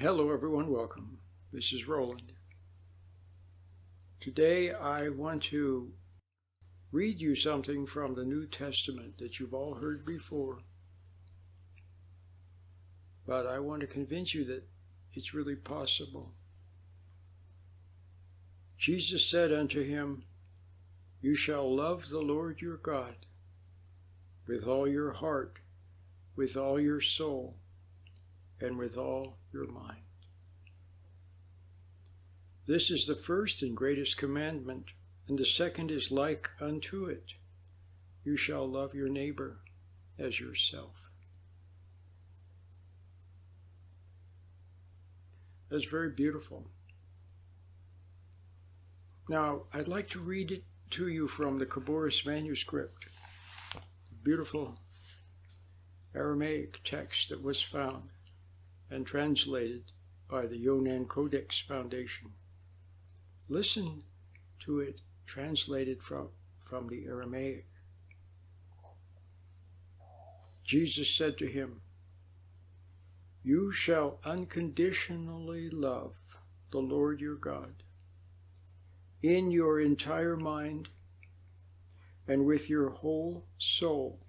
Hello everyone, welcome. This is Roland. Today I want to read you something from the New Testament that you've all heard before. But I want to convince you that it's really possible. Jesus said unto him, "You shall love the Lord your God with all your heart, with all your soul, and with all your mind. This is the first and greatest commandment, and the second is like unto it. You shall love your neighbor as yourself." That's very beautiful. Now, I'd like to read it to you from the Khabouris manuscript, beautiful Aramaic text that was found and translated by the Yonan Codex Foundation. Listen to it translated from the Aramaic. Jesus said to him, "You shall unconditionally love the Lord your God in your entire mind and with your whole soul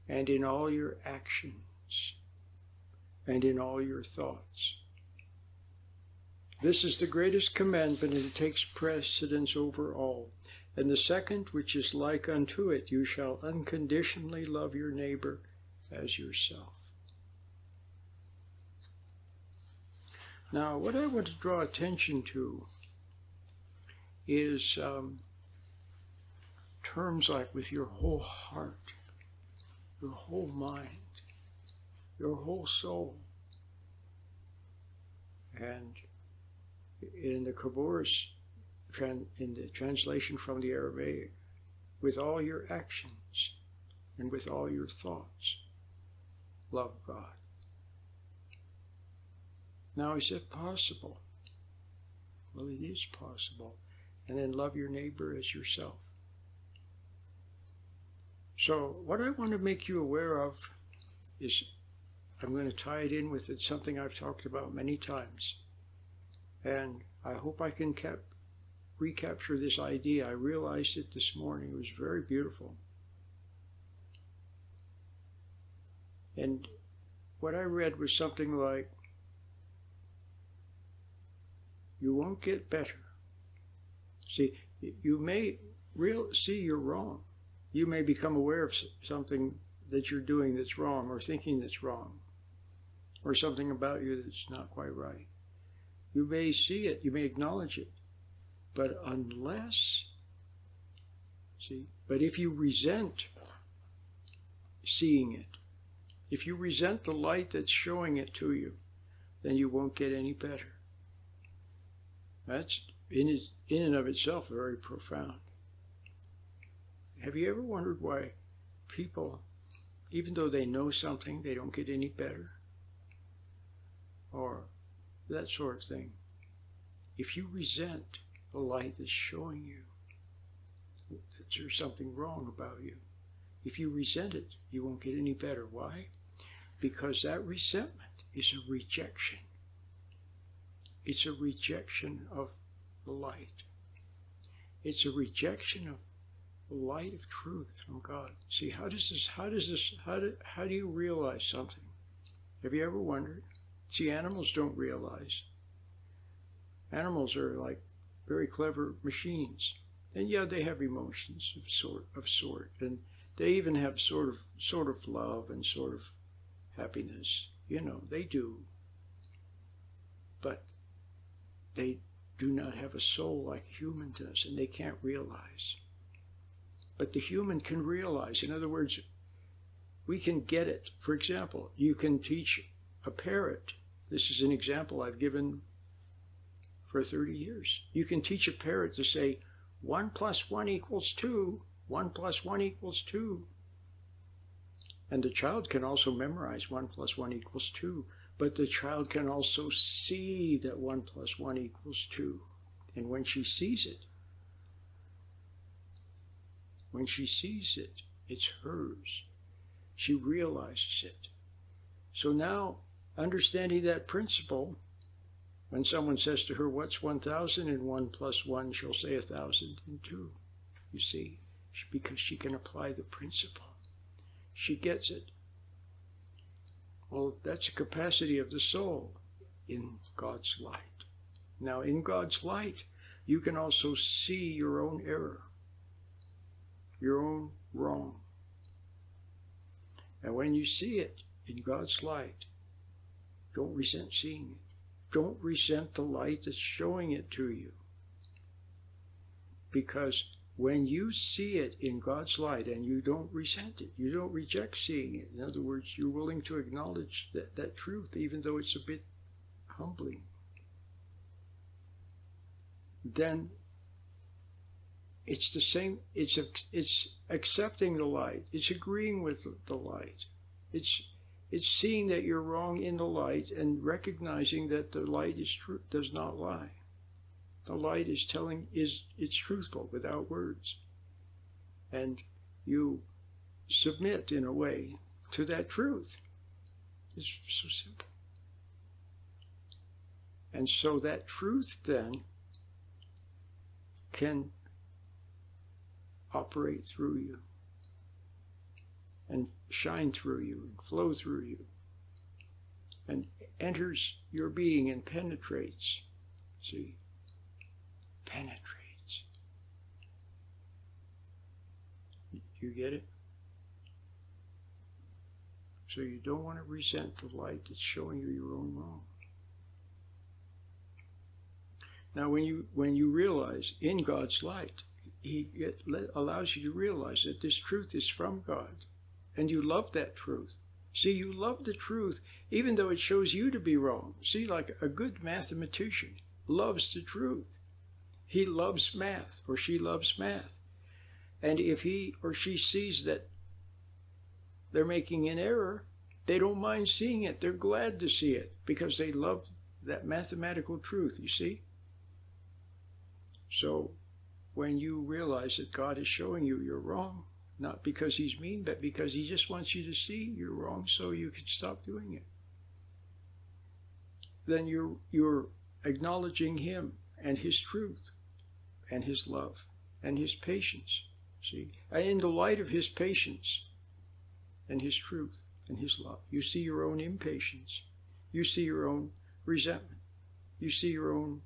and in all your actions and in all your thoughts. This is the greatest commandment, and it takes precedence over all. And the second, which is like unto it, you shall unconditionally love your neighbor as yourself." Now, what I want to draw attention to is terms like with your whole heart, your whole mind, your whole soul. And in the Khabouris, in the translation from the Aramaic, with all your actions and with all your thoughts, love God. Now, is it possible? Well, it is possible. And then love your neighbor as yourself. So what I want to make you aware of is, I'm going to tie it in with something I've talked about many times. And I hope I can recapture this idea. I realized it this morning. It was very beautiful. And what I read was something like, you won't get better. See, you may see you're wrong. You may become aware of something that you're doing that's wrong, or thinking that's wrong, or something about you that's not quite right. You may see it, you may acknowledge it, but if you resent seeing it, if you resent the light that's showing it to you, then you won't get any better. That's in and of itself very profound. Have you ever wondered why people, even though they know something, they don't get any better? Or that sort of thing. If you resent the light that's showing you that there's something wrong about you, if you resent it, you won't get any better. Why? Because that resentment is a rejection. It's a rejection of the light. It's a rejection of the light of truth from God. See, how do you realize something? Have you ever wondered? See, animals don't realize. Animals are like very clever machines. And yeah, they have emotions of sort. And they even have sort of love and sort of happiness. You know, they do. But they do not have a soul like a human does, and they can't realize. But the human can realize. In other words, we can get it. For example, you can teach a parrot. This is an example I've given for 30 years. You can teach a parrot to say, 1 + 1 = 2, 1 + 1 = 2. And the child can also memorize 1 + 1 = 2. But the child can also see that 1 + 1 = 2. And when she sees it, it's hers. She realizes it. So now understanding that principle, when someone says to her, what's 1,000 and 1 plus 1, she'll say 1,002. You see, because she can apply the principle. She gets it. Well, that's the capacity of the soul in God's light. Now, in God's light, you can also see your own error, your own wrong. And when you see it in God's light, don't resent seeing it. Don't resent the light that's showing it to you. Because when you see it in God's light and you don't resent it, you don't reject seeing it. In other words, you're willing to acknowledge that truth, even though it's a bit humbling. Then it's the same, it's accepting the light. It's agreeing with the light. It's seeing that you're wrong in the light and recognizing that the light is true, does not lie. The light is it's truthful without words. And you submit in a way to that truth. It's so simple. And so that truth then can operate through you and shine through you and flow through you and enters your being and penetrates. See? Penetrates. You get it? So you don't want to resent the light that's showing you your own wrong. Now when you realize in God's light, it allows you to realize that this truth is from God. And you love that truth. See, you love the truth even though it shows you to be wrong. See, like a good mathematician loves the truth. He loves math, or she loves math. And if he or she sees that they're making an error, they don't mind seeing it. They're glad to see it because they love that mathematical truth, you see? So when you realize that God is showing you you're wrong, not because he's mean, but because he just wants you to see you're wrong so you can stop doing it, then you're acknowledging him and his truth and his love and his patience. See? And in the light of his patience and his truth and his love, you see your own impatience. You see your own resentment. You see your own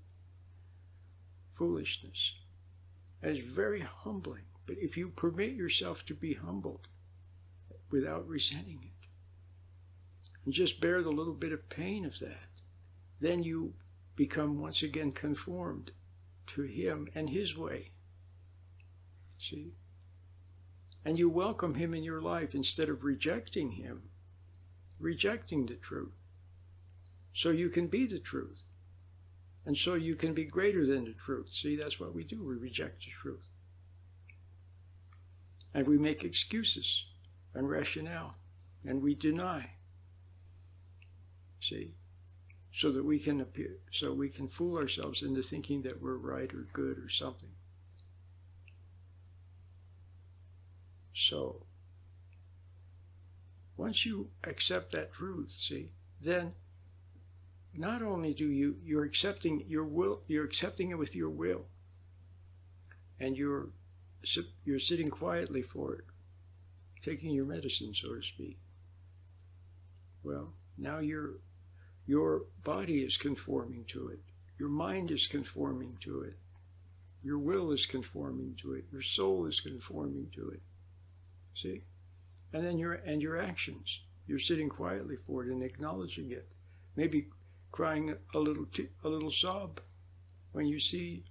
foolishness. And it's very humbling. But if you permit yourself to be humbled without resenting it, and just bear the little bit of pain of that, then you become once again conformed to him and his way. See? And you welcome him in your life instead of rejecting him, rejecting the truth. So you can be the truth. And so you can be greater than the truth. See, that's what we do. We reject the truth. And we make excuses and rationale. And we deny. See? So that we can appear, so we can fool ourselves into thinking that we're right or good or something. So, once you accept that truth, see, then not only do you're accepting your will, you're accepting it with your will, and you're sitting quietly for it, taking your medicine, so to speak. Well, now your body is conforming to it. Your mind is conforming to it. Your will is conforming to it. Your soul is conforming to it. See? And then your actions. You're sitting quietly for it and acknowledging it. Maybe crying a little sob when you see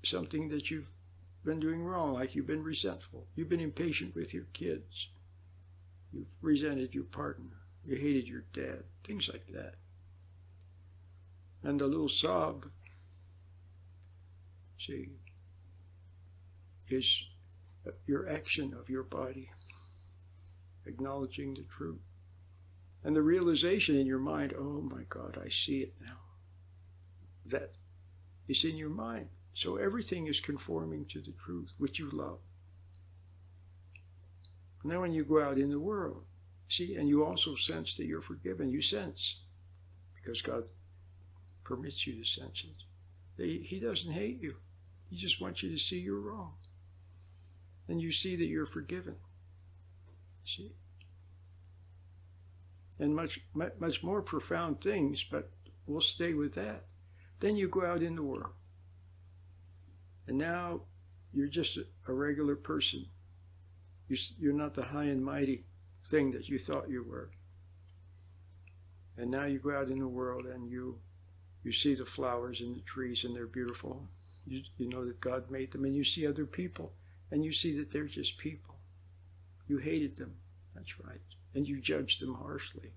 something that you've been doing wrong, like you've been resentful. You've been impatient with your kids. You've resented your partner. You hated your dad. Things like that. And the little sob, see, is your action of your body, acknowledging the truth. And the realization in your mind, oh my God, I see it now. That is in your mind. So everything is conforming to the truth, which you love. And then when you go out in the world, see, and you also sense that you're forgiven. You sense because God permits you to sense it. He doesn't hate you. He just wants you to see you're wrong. And you see that you're forgiven. See? And much more profound things, but we'll stay with that. Then you go out in the world. And now you're just a regular person. You're not the high and mighty thing that you thought you were. And now you go out in the world and you see the flowers and the trees and they're beautiful. You know that God made them, and you see other people and you see that they're just people. You hated them, that's right, and you judged them harshly.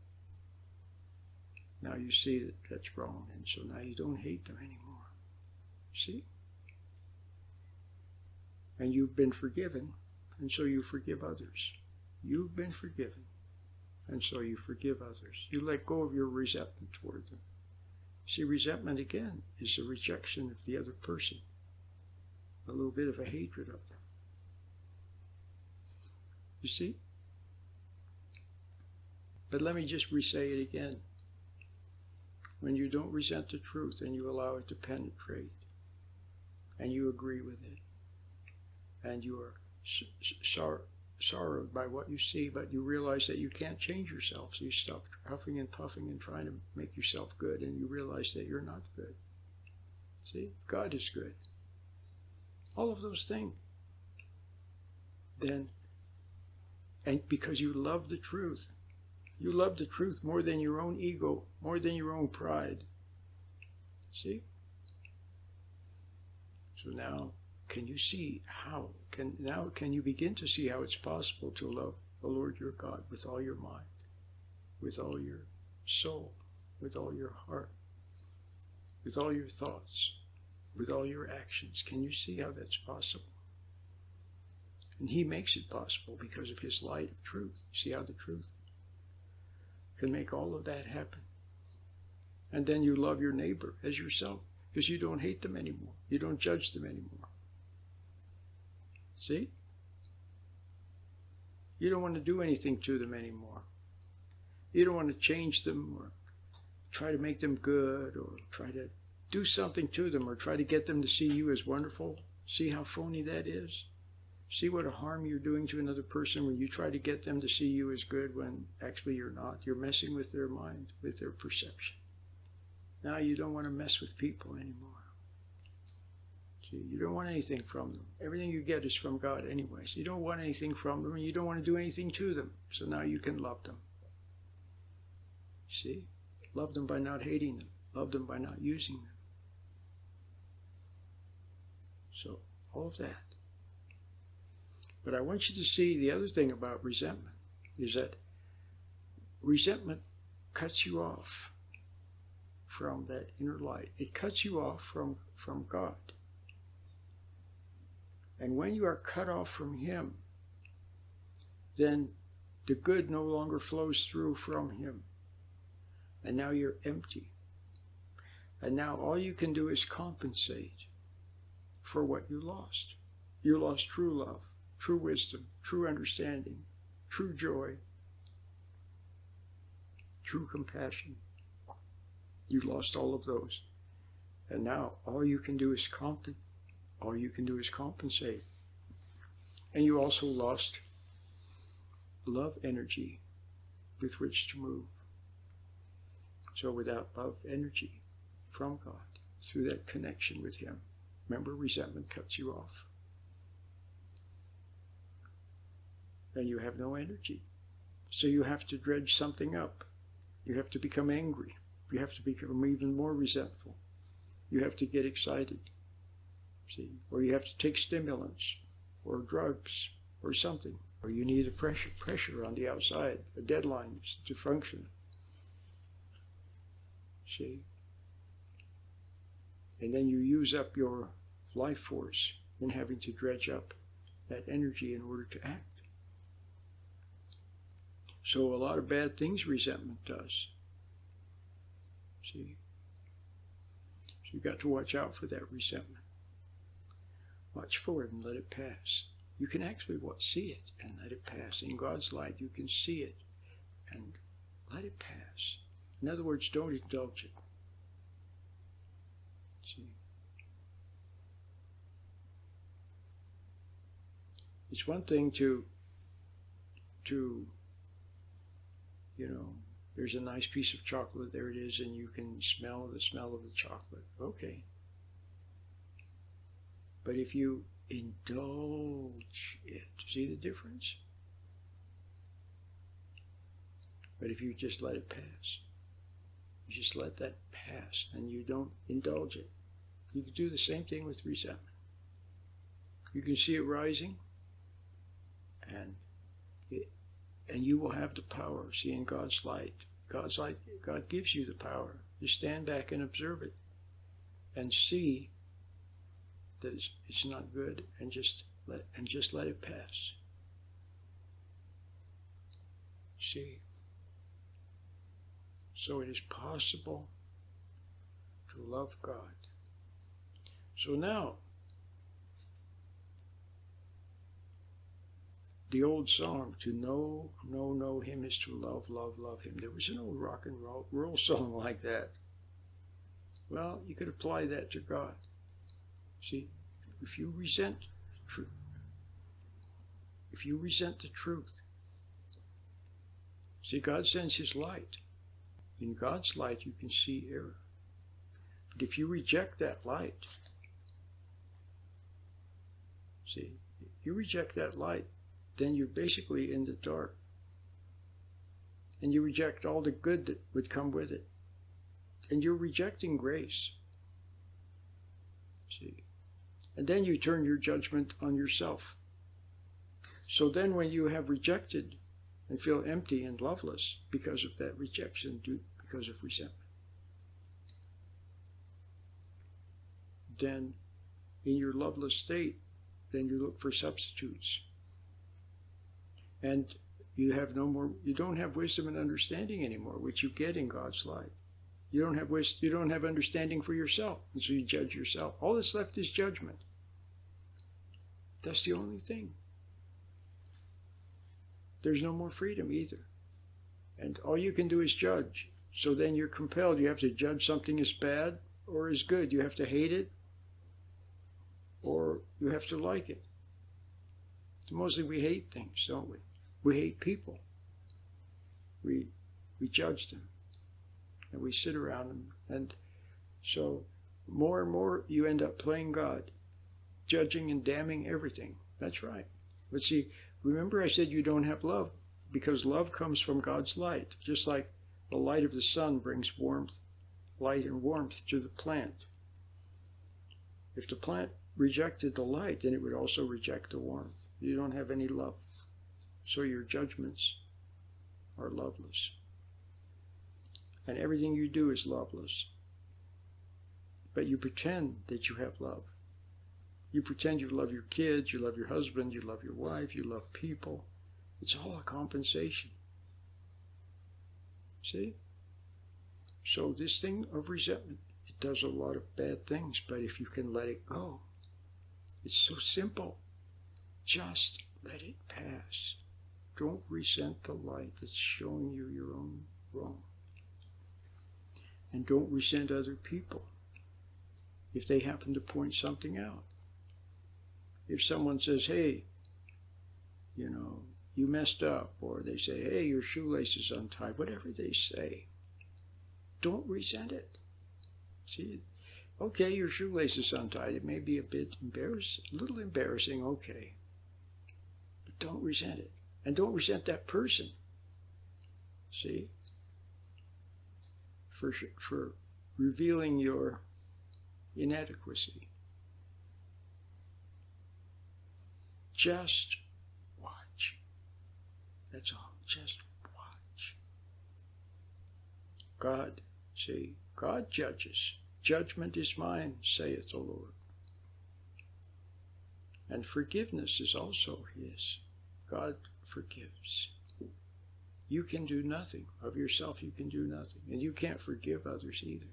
Now you see that that's wrong, and so now you don't hate them anymore. See? And you've been forgiven, and so you forgive others. You've been forgiven, and so you forgive others. You let go of your resentment toward them. See, resentment, again, is a rejection of the other person, a little bit of a hatred of them. You see? But let me just re-say it again. When you don't resent the truth and you allow it to penetrate, and you agree with it, and you are sorrowed by what you see, but you realize that you can't change yourself, so you stop huffing and puffing and trying to make yourself good, and you realize that you're not good. See? God is good. All of those things. Then, and because you love the truth, you love the truth more than your own ego, more than your own pride. See? So now, can you see how? Can you begin to see how it's possible to love the Lord your God with all your mind, with all your soul, with all your heart, with all your thoughts, with all your actions? Can you see how that's possible? And he makes it possible because of his light of truth. See how the truth can make all of that happen. And then you love your neighbor as yourself because you don't hate them anymore. You don't judge them anymore. See? You don't want to do anything to them anymore. You don't want to change them or try to make them good or try to do something to them or try to get them to see you as wonderful. See how phony that is? See what a harm you're doing to another person when you try to get them to see you as good when actually you're not. You're messing with their mind, with their perception. Now you don't want to mess with people anymore. See, you don't want anything from them. Everything you get is from God anyway. So you don't want anything from them and you don't want to do anything to them. So now you can love them. See? Love them by not hating them. Love them by not using them. So, all of that. But I want you to see the other thing about resentment is that resentment cuts you off from that inner light. It cuts you off from God. And when you are cut off from him, then the good no longer flows through from him. And now you're empty. And now all you can do is compensate for what you lost. You lost true love, true wisdom, true understanding, true joy, true compassion. You lost all of those. And now all you can do is compensate. And you also lost love energy with which to move. So without love energy from God, through that connection with him, remember, resentment cuts you off. And you have no energy. So you have to dredge something up. You have to become angry. You have to become even more resentful. You have to get excited. See? Or you have to take stimulants or drugs or something. Or you need a pressure on the outside, a deadline to function. See? And then you use up your life force in having to dredge up that energy in order to act. So a lot of bad things resentment does. See? So you've got to watch out for that resentment. Watch for it and let it pass. You can actually see it and let it pass. In God's light, you can see it and let it pass. In other words, don't indulge it. See? It's one thing to there's a nice piece of chocolate, there it is, and you can smell the smell of the chocolate. Okay. But if you indulge it, see the difference? But if you just let it pass, you just let that pass and you don't indulge it. You can do the same thing with resentment. You can see it rising, and you will have the power, see, in God's light. God's light, God gives you the power to stand back and observe it and see that it's not good, and just let it pass. See? So it is possible to love God. So now, the old song, to know him is to love him. There was an old rock and roll song like that. Well, you could apply that to God. See, if you resent the truth, see, God sends his light. In God's light, you can see error. But if you reject that light, see, if you reject that light, then you're basically in the dark. And you reject all the good that would come with it. And you're rejecting grace. See? And then you turn your judgment on yourself. So then when you have rejected and feel empty and loveless because of that rejection, because of resentment, then in your loveless state, then you look for substitutes. And you don't have wisdom and understanding anymore, which you get in God's light. You don't have understanding for yourself, and so you judge yourself. All that's left is judgment. That's the only thing. There's no more freedom either. And all you can do is judge. So then you're compelled. You have to judge something as bad or as good. You have to hate it or you have to like it. Mostly we hate things, don't we? We hate people. We judge them. And we sit around them. And so more and more you end up playing God, judging and damning everything. That's right. But see, remember I said you don't have love, because love comes from God's light, just like the light of the sun brings light and warmth to the plant. If the plant rejected the light, then it would also reject the warmth. You don't have any love. So your judgments are loveless. And everything you do is loveless. But you pretend that you have love. You pretend you love your kids, you love your husband, you love your wife, you love people. It's all a compensation. See? So this thing of resentment, it does a lot of bad things, but if you can let it go, it's so simple. Just let it pass. Don't resent the light that's showing you your own wrong. And don't resent other people if they happen to point something out. If someone says, hey, you messed up, or they say, hey, your shoelace is untied, whatever they say, don't resent it. See, okay, your shoelace is untied. It may be a little embarrassing, okay. But don't resent it. And don't resent that person. See? For revealing your inadequacy. Just watch. That's all. Just watch. God, see, God judges. Judgment is mine, saith the Lord. And forgiveness is also his. God forgives. You can do nothing. Of yourself, you can do nothing. And you can't forgive others either.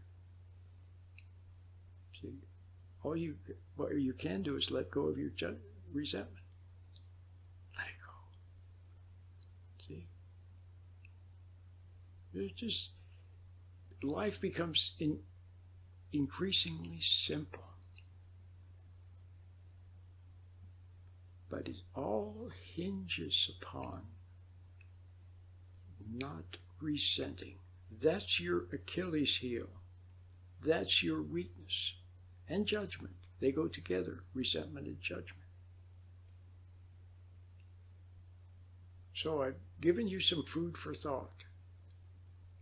See, what you can do is let go of your resentment. Let it go. See? life becomes increasingly simple. But it all hinges upon not resenting. That's your Achilles heel. That's your weakness. And judgment. They go together, resentment and judgment. So I've given you some food for thought.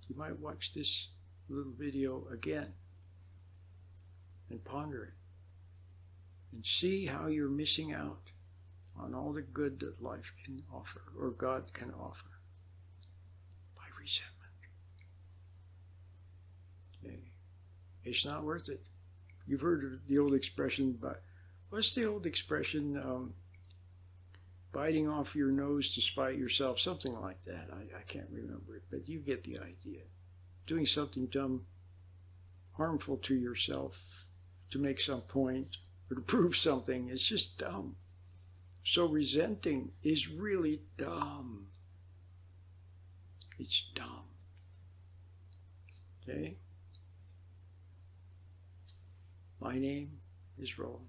You might watch this little video again and ponder it and see how you're missing out on all the good that life can offer or God can offer by resentment. Okay. It's not worth it. You've heard the old expression, but what's the old expression? Biting off your nose to spite yourself, something like that. I can't remember it, but you get the idea. Doing something dumb, harmful to yourself to make some point or to prove something is just dumb. So resenting is really dumb. It's dumb. Okay? My name is Roland.